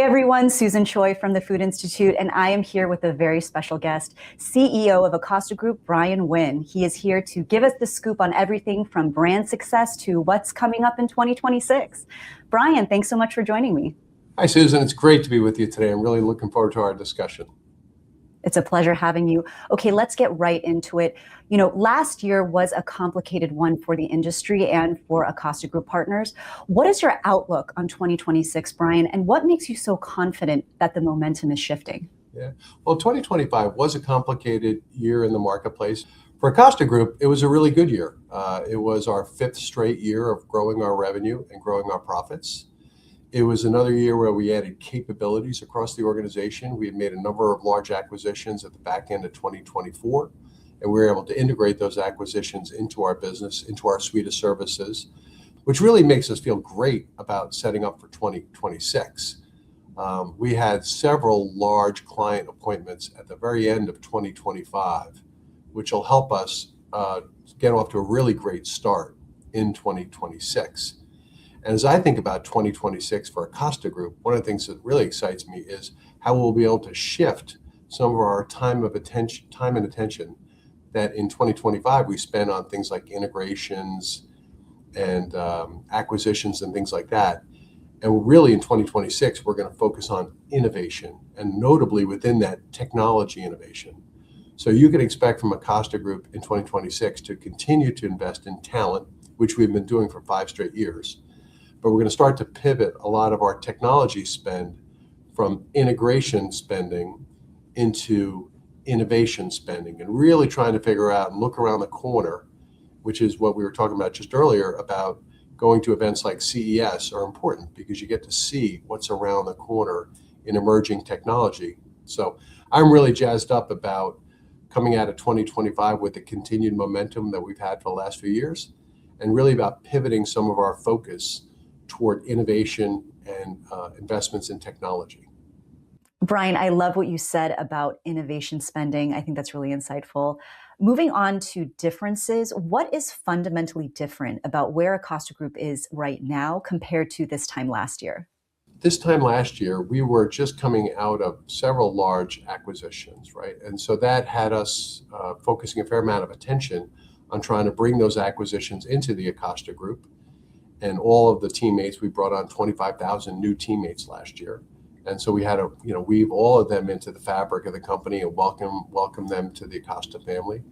everyone, Susan Choi from the Food Institute, and I am here with a very special guest, CEO of Acosta Group, Brian Wynne. He is here to give us the scoop on everything from brand success to what's coming up in 2026. Brian, thanks so much for joining me. Hi, Susan. It's great to be with you today. I'm really looking forward to our discussion. It's a pleasure having you. Okay, let's get right into it. You know, last year was a complicated one for the industry and for Acosta Group partners. What is your outlook on 2026, Brian, and what makes you so confident that the momentum is shifting? Yeah, well, 2025 was a complicated year in the marketplace. For Acosta Group, it was a really good year. It was our fifth straight year of growing our revenue and growing our profits. It was another year where we added capabilities across the organization. We had made a number of large acquisitions at the back end of 2024, and we were able to integrate those acquisitions into our business, into our suite of services, which really makes us feel great about setting up for 2026. We had several large client appointments at the very end of 2025, which will help us get off to a really great start in 2026. And as I think about 2026 for Acosta Group, one of the things that really excites me is how we'll be able to shift some of our time and attention that in 2025 we spent on things like integrations and acquisitions and things like that. And really in 2026, we're going to focus on innovation, and notably within that, technology innovation. So you can expect from Acosta Group in 2026 to continue to invest in talent, which we've been doing for 5 straight years. But we're going to start to pivot a lot of our technology spend from integration spending into innovation spending, and really trying to figure out and look around the corner, which is what we were talking about just earlier about going to events like CES are important because you get to see what's around the corner in emerging technology. So I'm really jazzed up about coming out of 2025 with the continued momentum that we've had for the last few years, and really about pivoting some of our focus toward innovation and investments in technology. Brian, I love what you said about innovation spending. I think that's really insightful. Moving on to differences, what is fundamentally different about where Acosta Group is right now compared to this time last year? This time last year, we were just coming out of several large acquisitions, right? And so that had us focusing a fair amount of attention on trying to bring those acquisitions into the Acosta Group. And all of the teammates, we brought on 25,000 new teammates last year. And so we had to, weave all of them into the fabric of the company and welcome them to the Acosta family.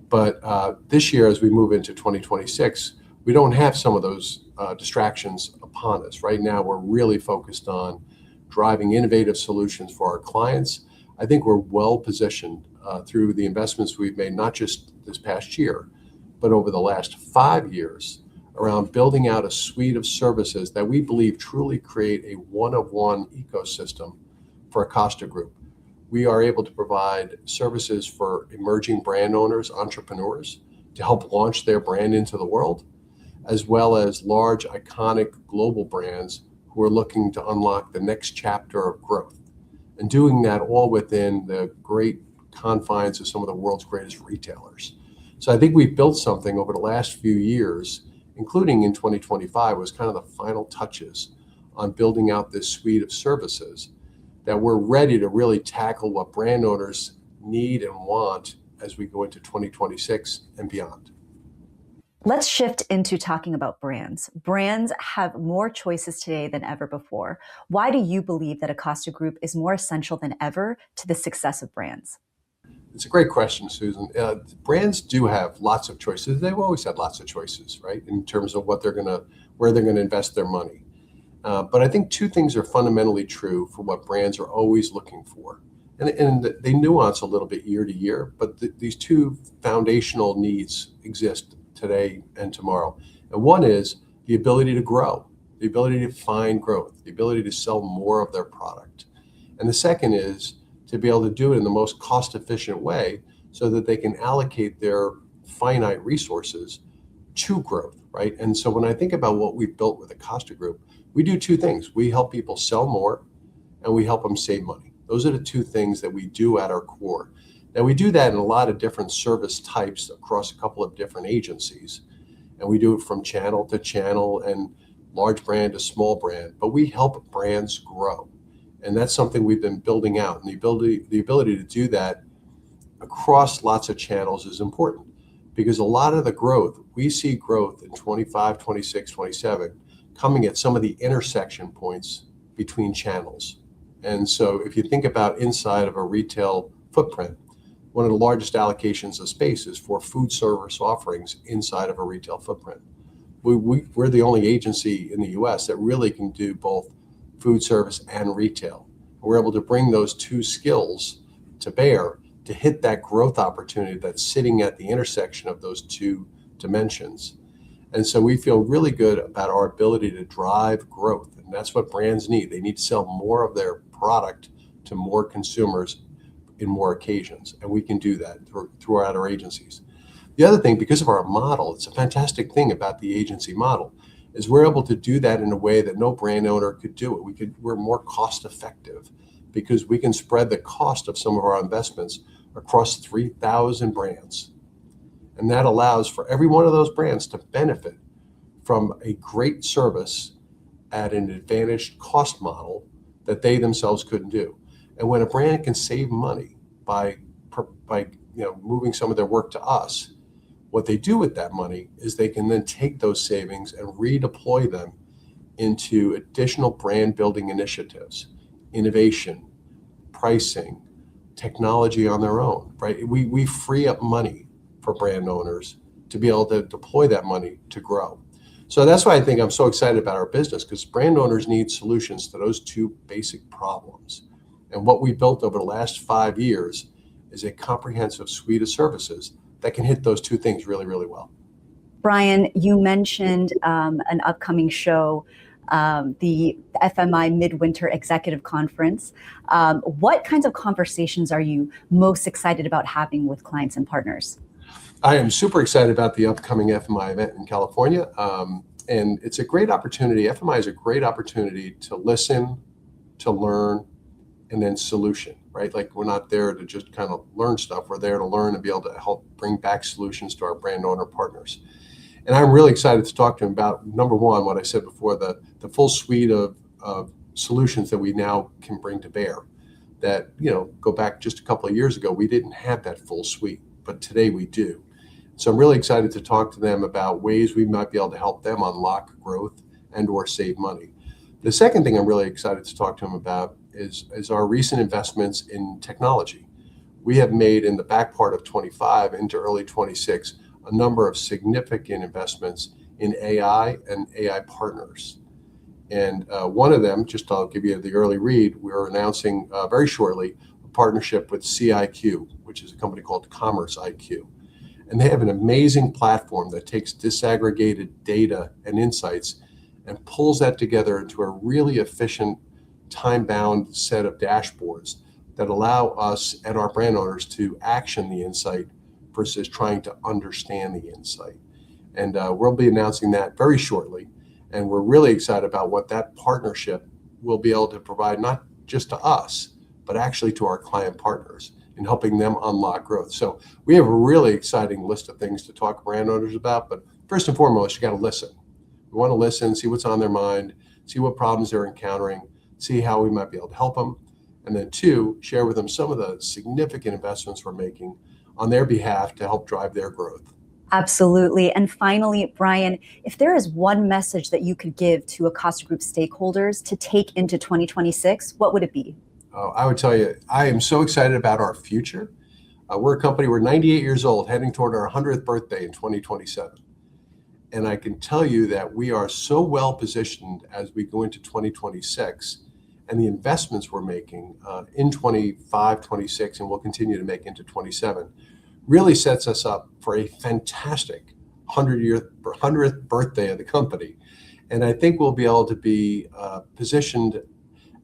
But this year, as we move into 2026, we don't have some of those distractions upon us. Right now, we're really focused on driving innovative solutions for our clients. I think we're well positioned through the investments we've made, not just this past year, but over the last 5 years, around building out a suite of services that we believe truly create a one-of-one ecosystem for Acosta Group. We are able to provide services for emerging brand owners, entrepreneurs, to help launch their brand into the world, as well as large, iconic global brands who are looking to unlock the next chapter of growth. And doing that all within the great confines of some of the world's greatest retailers. So I think we've built something over the last few years, including in 2025, was kind of the final touches on building out this suite of services that we're ready to really tackle what brand owners need and want as we go into 2026 and beyond. Let's shift into talking about brands. Brands have more choices today than ever before. Why do you believe that Acosta Group is more essential than ever to the success of brands? It's a great question, Susan. Brands do have lots of choices. They've always had lots of choices, right, in terms of where they're going to invest their money. But I think 2 things are fundamentally true for what brands are always looking for. And they nuance a little bit year to year, but these 2 foundational needs exist today and tomorrow. And one is the ability to grow, the ability to find growth, the ability to sell more of their product. And the second is to be able to do it in the most cost-efficient way so that they can allocate their finite resources to growth, right? And so when I think about what we've built with Acosta Group, we do 2 things. We help people sell more, and we help them save money. Those are the 2 things that we do at our core. Now, we do that in a lot of different service types across a couple of different agencies, and we do it from channel to channel and large brand to small brand, but we help brands grow. And that's something we've been building out. And the ability to do that across lots of channels is important, because a lot of the growth, we see growth in 25, 26, 27, coming at some of the intersection points between channels. And so if you think about inside of a retail footprint, one of the largest allocations of space is for food service offerings inside of a retail footprint. We're the only agency in the US that really can do both food service and retail. We're able to bring those two skills to bear to hit that growth opportunity that's sitting at the intersection of those two dimensions. And so we feel really good about our ability to drive growth. And that's what brands need. They need to sell more of their product to more consumers in more occasions. And we can do that throughout our agencies. The other thing, because of our model, it's a fantastic thing about the agency model, is we're able to do that in a way that no brand owner could do it. We're more cost effective because we can spread the cost of some of our investments across 3,000 brands. And that allows for every one of those brands to benefit from a great service at an advantaged cost model that they themselves couldn't do. And when a brand can save money by moving some of their work to us, what they do with that money is they can then take those savings and redeploy them into additional brand building initiatives, innovation, pricing, technology on their own, right? We free up money for brand owners to be able to deploy that money to grow. So that's why I think I'm so excited about our business, because brand owners need solutions to those two basic problems. And what we built over the last 5 years is a comprehensive suite of services that can hit those two things really, really well. Brian, you mentioned an upcoming show, the FMI Midwinter Executive Conference. What kinds of conversations are you most excited about having with clients and partners? I am super excited about the upcoming FMI event in California. And it's a great opportunity. FMI is a great opportunity to listen, to learn, and then solution, right? Like, we're not there to just kind of learn stuff. We're there to learn and be able to help bring back solutions to our brand owner partners. And I'm really excited to talk to him about, number one, what I said before, the full suite of solutions that we now can bring to bear. That, go back just a couple of years ago, we didn't have that full suite, but today we do. So I'm really excited to talk to them about ways we might be able to help them unlock growth and or save money. The second thing I'm really excited to talk to them about is our recent investments in technology. We have made, in the back part of 25 into early 26, a number of significant investments in AI and AI partners. And one of them, I'll give you the early read, we're announcing very shortly a partnership with 𝗟𝗏𝘁, which is a company called CommerceIQ. And they have an amazing platform that takes disaggregated data and insights and pulls that together into a really efficient, time-bound set of dashboards that allow us and our brand owners to action the insight versus trying to understand the insight. And we'll be announcing that very shortly. And we're really excited about what that partnership will be able to provide, not just to us, but actually to our client partners in helping them unlock growth. So we have a really exciting list of things to talk to brand owners about. But first and foremost, you got to listen. We want to listen, see what's on their mind, see what problems they're encountering, see how we might be able to help them. And then two, share with them some of the significant investments we're making on their behalf to help drive their growth. Absolutely. And finally, Brian, if there is one message that you could give to Acosta Group stakeholders to take into 2026, what would it be? I would tell you, I am so excited about our future. We're a company, we're 98 years old, heading toward our 100th birthday in 2027. And I can tell you that we are so well positioned as we go into 2026, and the investments we're making in 25, 26, and we'll continue to make into 27, really sets us up for a fantastic 100th birthday of the company. And I think we'll be able to be positioned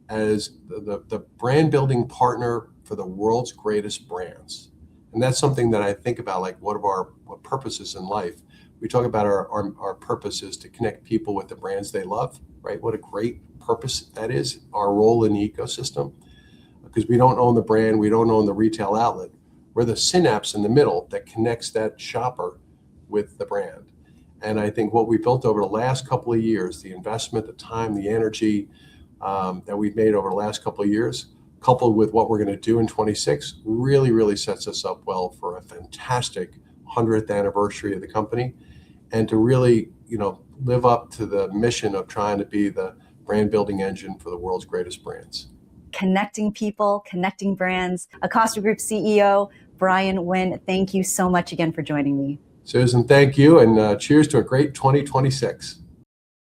as the brand building partner for the world's greatest brands. And that's something that I think about, like what purposes in life. We talk about our purpose is to connect people with the brands they love, right? What a great purpose that is, our role in the ecosystem. Because we don't own the brand, we don't own the retail outlet. We're the synapse in the middle that connects that shopper with the brand. And I think what we built over the last couple of years, the investment, the time, the energy, that we've made over the last couple of years, coupled with what we're going to do in 26, really sets us up well for a fantastic 100th anniversary of the company, and to really, live up to the mission of trying to be the brand building engine for the world's greatest brands. Connecting people, connecting brands. Acosta Group CEO, Brian Wynne, thank you so much again for joining me. Susan, thank you, and cheers to a great 2026.